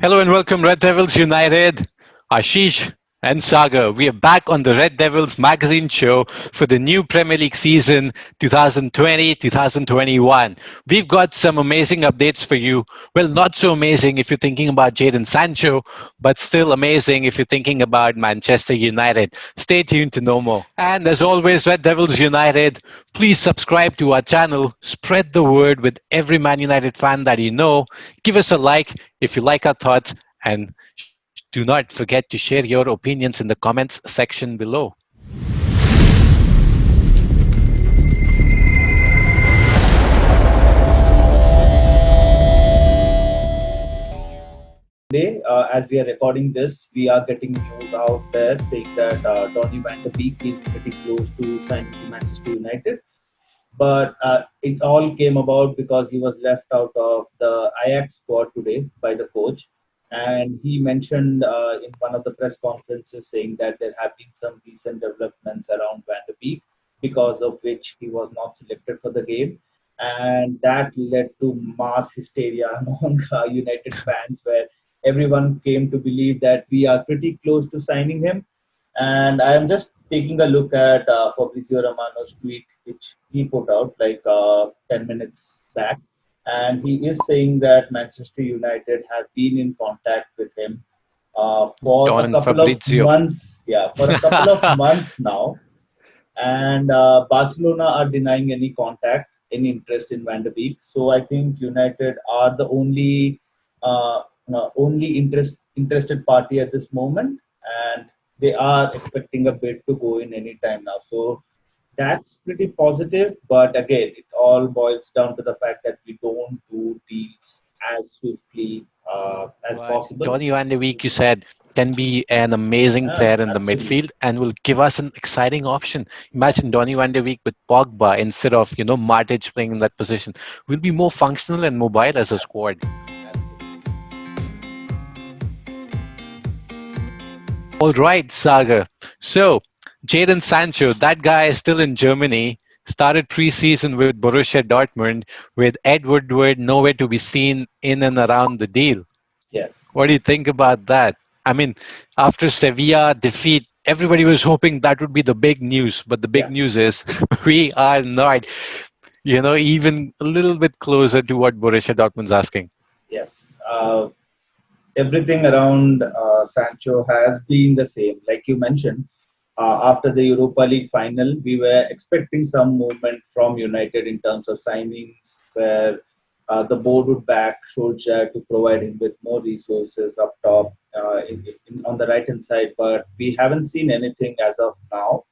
Hello and welcome, Red Devils United. Aashish and Sagar. We are back on the Red Devils magazine show for the new Premier League season 2020-2021. We've got some amazing updates for you. Well, not so amazing if you're thinking about Jadon Sancho, but still amazing if you're thinking about Manchester United. Stay tuned to know more. And as always, Red Devils United, please subscribe to our channel, spread the word with every Man United fan that you know. Give us a like if you like our thoughts, and do not forget to share your opinions in the comments section below. Today, as we are recording this, we are getting news out there saying that Donny van de Beek is pretty close to signing to Manchester United. But it all came about because he was left out of the Ajax squad today by the coach. And he mentioned in one of the press conferences saying that there have been some recent developments around Van de Beek, because of which he was not selected for the game. And that led to mass hysteria among United fans, where everyone came to believe that we are pretty close to signing him. And I am just taking a look at Fabrizio Romano's tweet, which he put out like 10 minutes back. And he is saying that Manchester United have been in contact with him for Don a and couple of Fabrizio. months. Yeah, for a couple of months now. And Barcelona are denying any contact, any interest in Van de Beek. So I think United are the only interested party at this moment, and they are expecting a bid to go in any time now. So that's pretty positive. But again, it all boils down to the fact that we don't do deals as swiftly as But possible. Donny van de Beek, you said, can be an amazing Yeah, player in the absolutely. midfield and will give us an exciting option. Imagine Donny van de Beek with Pogba instead of, Matic playing in that position. We'll be more functional and mobile as a squad. Absolutely. All right, Saga. So, Jadon Sancho, that guy is still in Germany, started preseason with Borussia Dortmund, with Ed Woodward nowhere to be seen in and around the deal. Yes. What do you think about that? I mean, after Sevilla defeat, everybody was hoping that would be the big news, but the big Yeah. news is we are not, even a little bit closer to what Borussia Dortmund's asking. Yes. Everything around Sancho has been the same. Like you mentioned, after the Europa League final, we were expecting some movement from United in terms of signings, where the board would back Solskjaer to provide him with more resources up top on the right hand side. But we haven't seen anything as of now.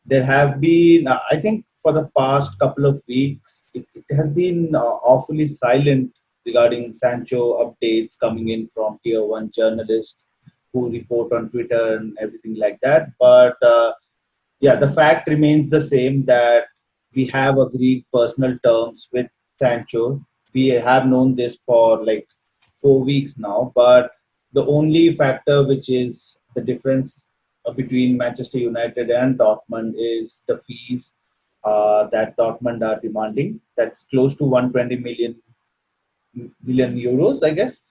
There have been, I think, for the past couple of weeks, it has been awfully silent regarding Sancho updates coming in from tier one journalists who report on Twitter and everything like that. But yeah, the fact remains the same that we have agreed personal terms with Sancho. We have known this for like 4 weeks now, but the only factor which is the difference between Manchester United and Dortmund is the fees that Dortmund are demanding. That's close to 120 million euros, I guess.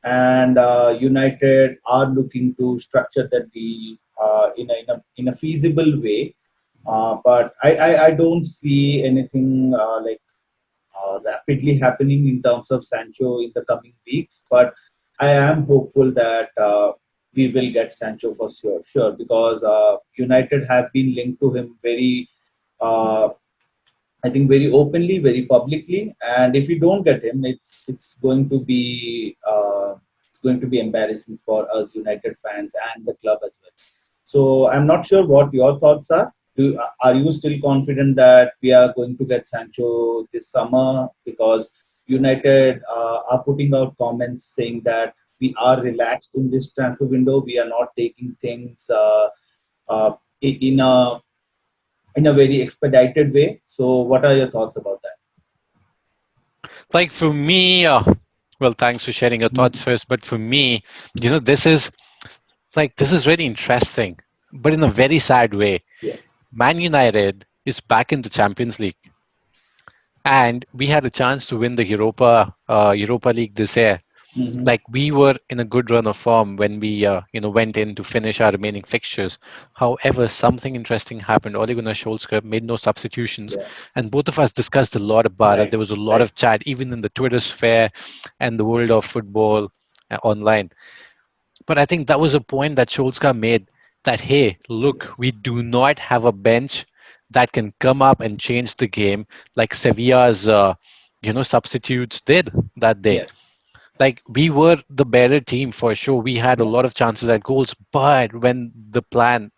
And United are looking to structure that deal in a feasible way. But I don't see anything rapidly happening in terms of Sancho in the coming weeks. But I am hopeful that we will get Sancho for sure, because United have been linked to him very, uh, I think, very openly, very publicly. And if we don't get him, it's going to be embarrassing for us United fans and the club as well. So I'm not sure what your thoughts are. Are you still confident that we are going to get Sancho this summer? Because United are putting out comments saying that we are relaxed in this transfer window. We are not taking things in a very expedited way. So, what are your thoughts about that? Like for me, well, thanks for sharing your thoughts Mhm. first. But for me, this is really interesting, but in a very sad way. Yes. Man United is back in the Champions League, and we had a chance to win the Europa League this year. Hmm. Like we were in a good run of form when we went in to finish our remaining fixtures. However, something interesting happened. Ole Gunnar Solskjaer made no substitutions, Yeah. and both of us discussed a lot about it. Right. There was a lot Right. of chat, even in the Twitter sphere and the world of football online. But I think that was a point that Solskjaer made, that hey, look, Yes. we do not have a bench that can come up and change the game like Sevilla's substitutes did that day. Yes. Like we were the better team for sure. We had a Yeah. lot of chances at goals, but when the plan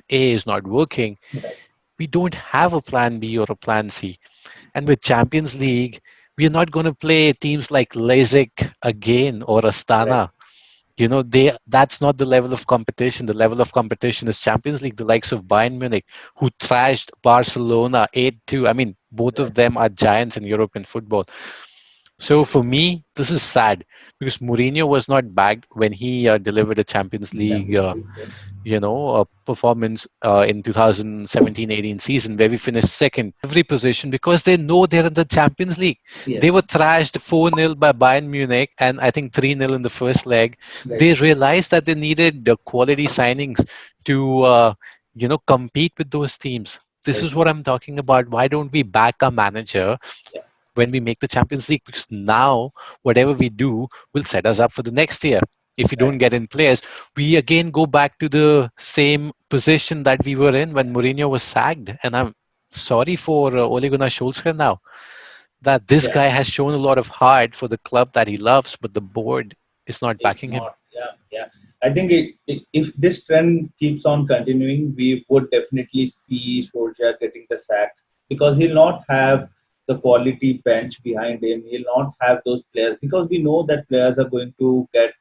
A is not working, Right. we don't have a plan B or a plan C. And with Champions League, we are not going to play teams like Leipzig again or Right. Astana. That's not the level of competition. The level of competition is Champions League, the likes of Bayern Munich, who thrashed Barcelona 8-2. I mean, both of Right. them are giants in European football. So for me, this is sad because Mourinho was not bagged when he delivered a Champions League, Champions League. Yes. performance in 2017-18 season where we finished second every position because they know they're in the Champions League. They were Yes. thrashed 4-0 by Bayern Munich and I think 3-0 in the first leg. Right. They realized that they needed the quality signings to compete with those teams. This Right. is what I'm talking about. Why don't we back our manager Yeah. when we make the Champions League? Because now whatever we do will set us up for the next year. If we don't Right. get in players, we again go back to the same position that we were in when Mourinho was sacked. And I'm sorry for Ole Gunnar Solskjaer now, that this Yeah. guy has shown a lot of heart for the club that he loves, but the board is not It's backing him. not. Yeah. Yeah. I think if this trend keeps on continuing, we would definitely see Solskjaer getting the sack because he'll not have the quality bench behind him. He'll not have those players because we know that players are going to get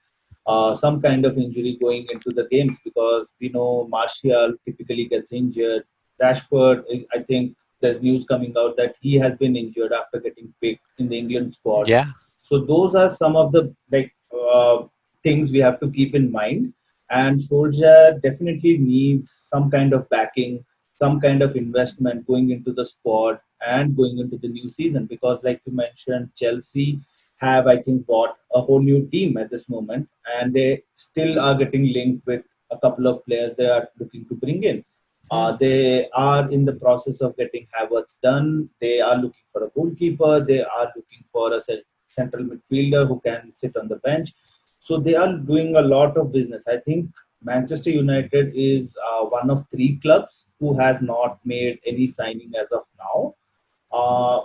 some kind of injury going into the games because we know Martial typically gets injured. Rashford, I think there's news coming out that he has been injured after getting picked in the England squad. Yeah. So those are some of the things we have to keep in mind. And Solskjaer definitely needs some kind of backing, some kind of investment going into the squad and going into the new season because, like you mentioned, Chelsea have, I think, bought a whole new team at this moment, and they still are getting linked with a couple of players they are looking to bring in. Hmm. They are in the process of getting Havertz done. They are looking for a goalkeeper. They are looking for a central midfielder who can sit on the bench. So they are doing a lot of business. I think Manchester United is one of three clubs who has not made any signing as of now. Uh,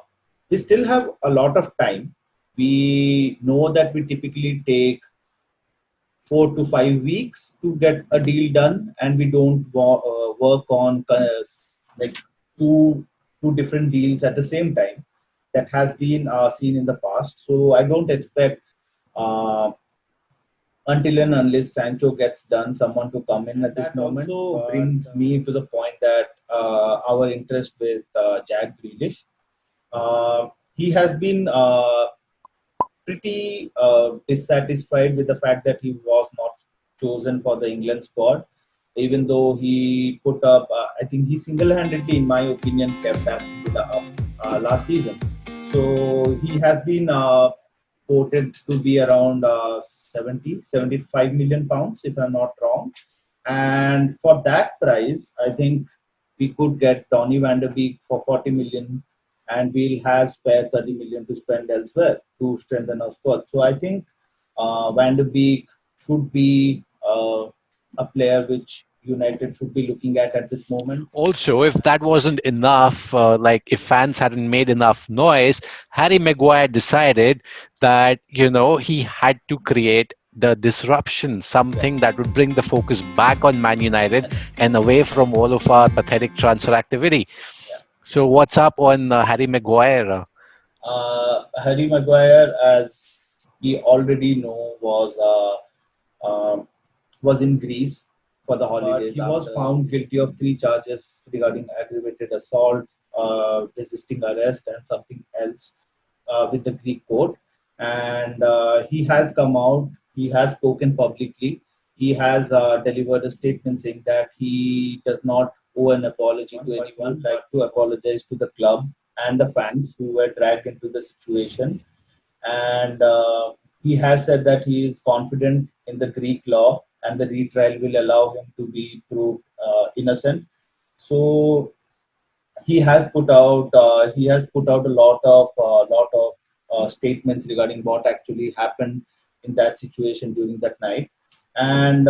we still have a lot of time. We know that we typically take 4 to 5 weeks to get a deal done, and we don't work on like two two different deals at the same time. That has been seen in the past. So I don't expect uh, until and unless Sancho gets done, someone to come in at this That moment. also Brings me to the point that our interest with Jack Grealish. He has been pretty dissatisfied with the fact that he was not chosen for the England squad, even though he put up, I think he single handedly, in my opinion, kept Aston Villa up last season. So he has been quoted to be around 75 million pounds, if I'm not wrong. And for that price, I think we could get Donny van der Beek for 40 million, and we'll have spare 30 million to spend elsewhere to strengthen our squad. So I think Van der Beek should be a player which United should be looking at this moment. also, if that wasn't enough, like if fans hadn't made enough noise, Harry Maguire decided that, he had to create the disruption, Yeah, something that would bring the focus back on Man United and away from all of our pathetic transfer activity. yeah. So, what's up on Harry Maguire? Harry Maguire, as we already know, was in Greece for the holidays. He was found guilty of three charges regarding aggravated assault, resisting arrest, and something else with the Greek court. And he has come out. He has spoken publicly. He has delivered a statement saying that he does not owe an apology to anyone, like to apologize to the club and the fans who were dragged into the situation. And he has said that he is confident in the Greek law and the retrial will allow him to be proved innocent. So he has put out a lot of statements regarding what actually happened in that situation during that night. And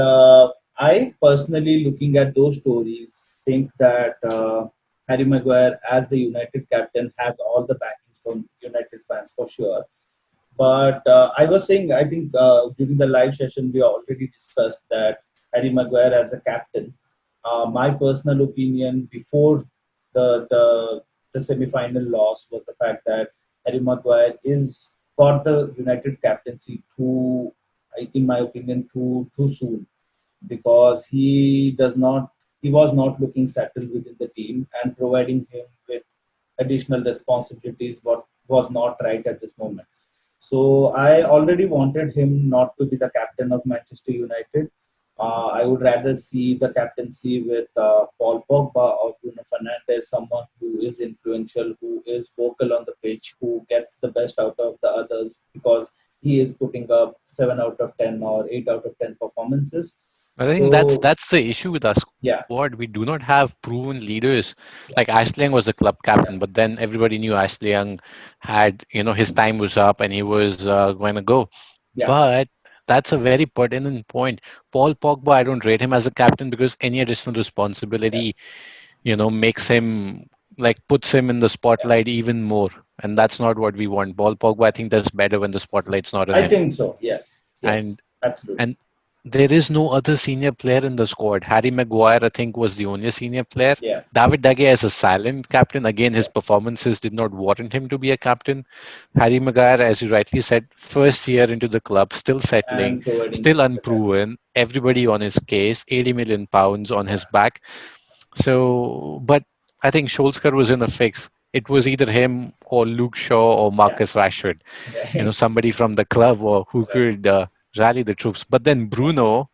I personally, looking at those stories, think that Harry Maguire, as the United captain, has all the backings from United fans for sure. But I was saying, I think during the live session, we already discussed that Harry Maguire as a captain. My personal opinion before the semi-final loss was the fact that Harry Maguire is got the United captaincy too, in my opinion, too soon, because he was not looking settled within the team, and providing him with additional responsibilities what was not right at this moment. So I already wanted him not to be the captain of Manchester United. I would rather see the captaincy with Paul Pogba or Bruno Fernandes, someone who is influential, who is vocal on the pitch, who gets the best out of the others because he is putting up 7 out of 10 or 8 out of 10 performances. But I think So, that's the issue with our squad. yeah, We do not have proven leaders. Like yeah, Ashley Young was the club captain, yeah, but then everybody knew Ashley Young had, his time was up and he was going to go. yeah, But that's a very pertinent point. Paul Pogba, I don't rate him as a captain because any additional yeah, responsibility, makes him like puts him in the yeah. spotlight even more. And that's not what we want. Paul Pogba, I think, does better when the spotlight's not on I him. think so. Yes, yes, And absolutely. and there is no other senior player in the squad. Harry Maguire, I think, was the only senior player. Yeah, David De Gea is a silent captain. Again, his yeah. performances did not warrant him to be a captain. Harry Maguire, as you rightly said, first year into the club, still settling, And providing still the captaincy. unproven. Everybody on his case, 80 million pounds on Yeah, his back. So, but I think Solskjaer was in a fix. It was either him or Luke Shaw or yeah, Marcus Rashford, right, somebody from the club or who right, could rally the troops. But then yeah. Bruno,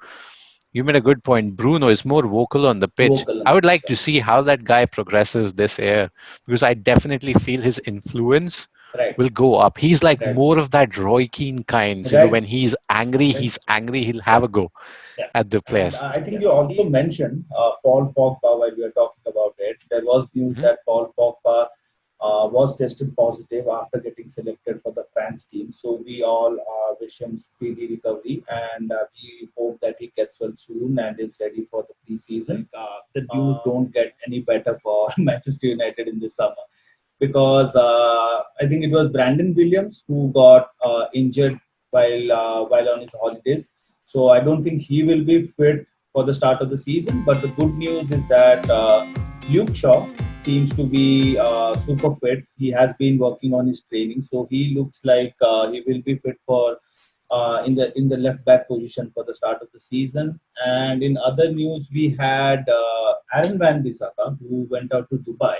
you made a good point. Bruno is more vocal on the pitch. Vocal on I the would pitch. like to see how that guy progresses this year because I definitely feel his influence Right, will go up. He's like right, more of that Roy Keane kinds. right, When right. he's angry, he'll Yeah, have a go yeah. at the And players. I think you also mentioned Paul Pogba while we were talking about it. There was news Hmm. that Paul Pogba was tested positive after getting selected for the France team. So we all wish him speedy recovery, and we hope that he gets well soon and is ready for the preseason. The news don't get any better for Manchester United in this summer, because I think it was Brandon Williams who got injured while on his holidays. So I don't think he will be fit for the start of the season. But the good news is that Luke Shaw seems to be super fit. He has been working on his training, so he looks like he will be fit for in the left back position for the start of the season. And in other news, we had Aaron Van Bissaka, who went out to Dubai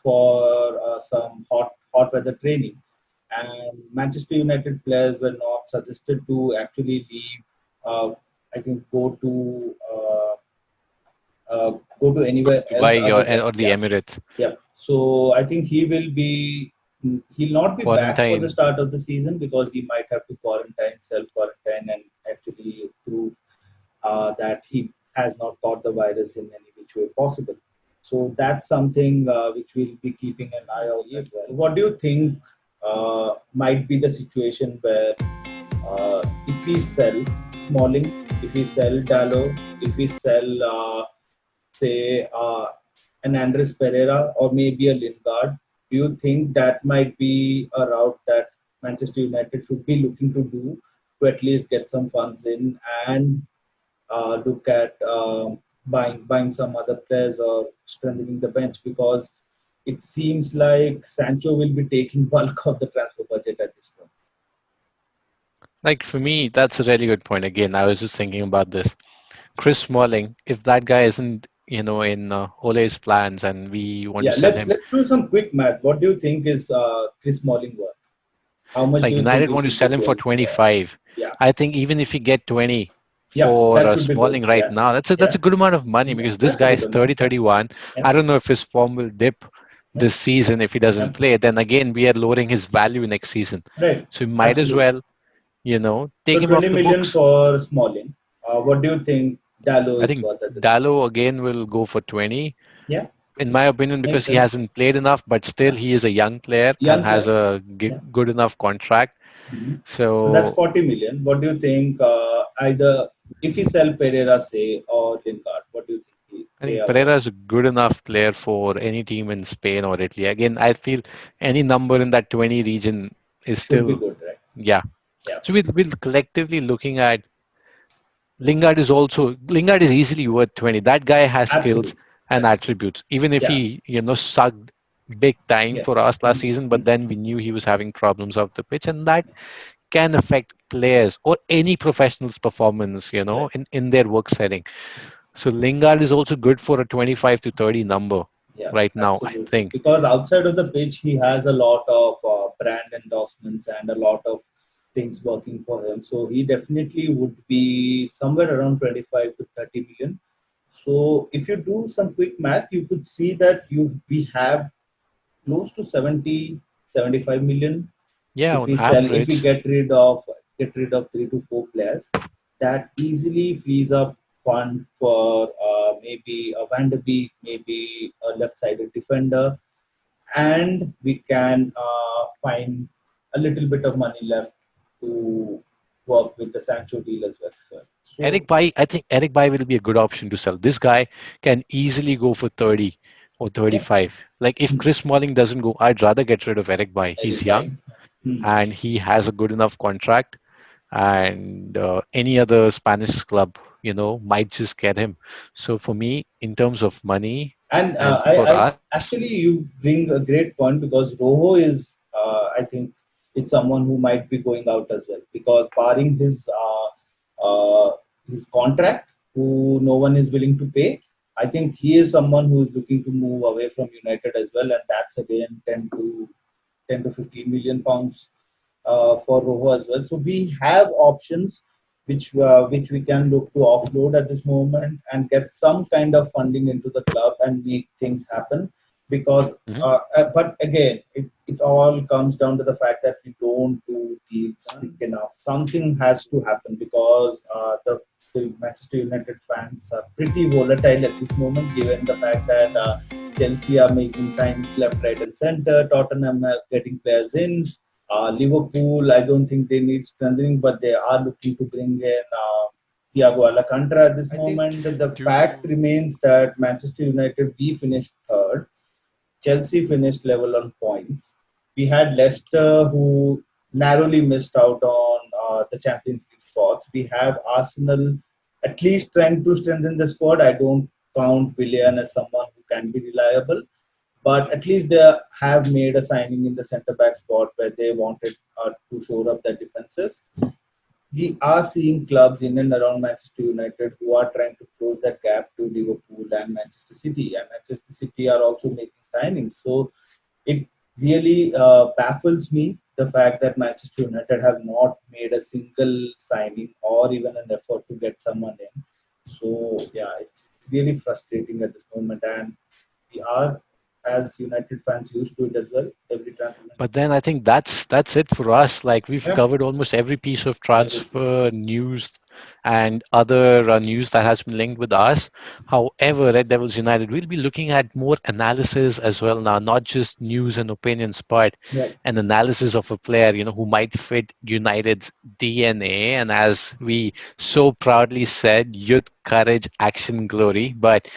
for some hot weather training. And Manchester United players were not suggested to actually leave. I think go to Go anywhere to else Dubai other than, or the yeah, Emirates yeah. So I think he'll not be back for the quarantine. start of the season because he might have to self quarantine, and actually prove that he has not caught the virus in any which way possible. So that's something which we'll be keeping an eye out as well. What do you think might be the situation where if we sell Smalling, if we sell Dallo, if we sell say an Andres Pereira or maybe a Lingard, do you think that might be a route that Manchester United should be looking to do to at least get some funds in and look at buying some other players or strengthening the bench, because it seems like Sancho will be taking bulk of the transfer budget at this point. Like for me, that's a really good point. Again, I was just thinking about this. Chris Smalling, if that guy isn't, in Ole's plans and we want to Yeah, sell let's him, let's do some quick math. What do you think is Chris Smalling worth? How much like do you think United he want to should be sell him for going? 25. Yeah, I think even if you get 20 yeah, for that should be good. Smalling right Yeah, now, that's a yeah, good amount of money yeah. because this That's a guy good is amount. 30, Yeah, 31. yeah, I don't know if his form will dip yeah, this season if he yeah. doesn't play. Then again, we are lowering his value next season. Right, So we might as absolutely. well take So him 20 off the million books. for Smalling. What do you think Dallo I is think worth at this moment? Dallo again will go for 20, Yeah, in my opinion, makes because he sense. hasn't played enough, but still Yeah, he is a young player and young has player. a Yeah. good enough contract. Mhm. So that's So 40 million. What do you think? Either if we sell Pereira, say, or Lingard, what do you think I they think are worth? Pereira is a good enough player for any team in Spain or Italy. Again, I feel any number in that 20 region is Should be still, good, right? yeah. Yeah, So we'll collectively looking at Lingard is easily worth 20. That guy has skills absolutely, and absolutely. attributes. Even if Yeah, he, sucked big time yeah. for us last Mhm, season, but mhm. then we knew he was having problems off the pitch, and that can affect players or any professional's performance, Right. in their work setting. So Lingard is also good for a 25 to 30 number Yeah, right now, I absolutely. think. Because outside of the pitch, he has a lot of brand endorsements and a lot of things working for him. So he definitely would be somewhere around 25 to 30 million. So if you do some quick math, you could see that we have close to 70, 75 million. Yeah, If on we sell, if we average. get rid of 3 to 4 players, that easily frees up fund for maybe a Van de Beek, maybe a left-sided defender, and we can find a little bit of money left to work with the Sancho deal as well. So I think Eric Bai will be a good option to sell. This guy can easily go for 30 or yeah, 35. Like if hmm, Chris Smalling doesn't go, I'd rather get rid of Eric Bai. He's Eric young Bain. Hmm. and he has a good enough contract, and any other Spanish club, might just get him. So for me, in terms of money And and for I us, actually you bring a great point because Rojo is I think it's someone who might be going out as well because barring his contract, who no one is willing to pay. I think he is someone who is looking to move away from United as well, and that's again 10 to 15 million pounds for Rojo as well. So we have options which we can look to offload at this moment and get some kind of funding into the club and make things happen. Because, mhm, but again, it all comes down to the fact that we don't do deals quick enough. Something has to happen because the Manchester United fans are pretty volatile at this moment, given the fact that Chelsea are making signings left, right, and center. Tottenham are getting players in. Liverpool, I don't think they need strengthening, but they are looking to bring in Thiago Alcantara at this moment. The fact do remains that Manchester United, we finished third. Chelsea finished level on points. We had Leicester, who narrowly missed out on the Champions League spots. We have Arsenal at least trying to strengthen the squad. I don't count Willian as someone who can be reliable, but at least they have made a signing in the centre back spot where they wanted to shore up their defenses. We are seeing clubs in and around Manchester United who are trying to close that gap to Liverpool and Manchester City, and Manchester City are also making signings. So it really baffles me the fact that Manchester United have not made a single signing or even an effort to get someone in. So yeah, it's really frustrating at this moment, and we are as United fans used to it as well. Every transfer window. But then I think that's it for us. Like we've Yeah, covered almost every piece of every piece. transfer news and other news that has been linked with us. However, Red Devils United, we'll be looking at more analysis as well now, not just news and opinions, but Right. an analysis of a player, who might fit United's DNA. And as we so proudly said, youth, courage, action, glory. But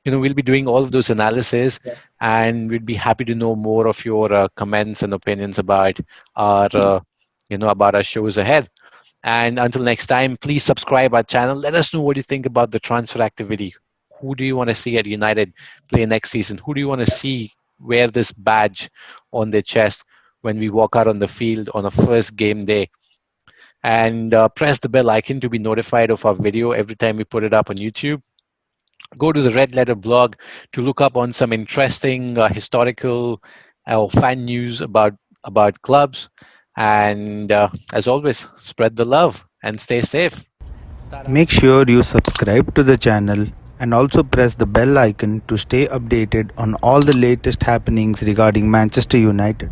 we'll be doing all of those analysis, Yeah. and we'd be happy to know more of your comments and opinions about our shows ahead. And until next time, please subscribe our channel. Let us know what you think about the transfer activity. Who do you want to see at United play next season? Who do you want to see wear this badge on their chest when we walk out on the field on a first game day? And press the bell icon to be notified of our video every time we put it up on YouTube. Go to the Red Letter blog to look up on some interesting historical or fan news about clubs. And as always, spread the love and stay safe. Make sure you subscribe to the channel and also press the bell icon to stay updated on all the latest happenings regarding Manchester United.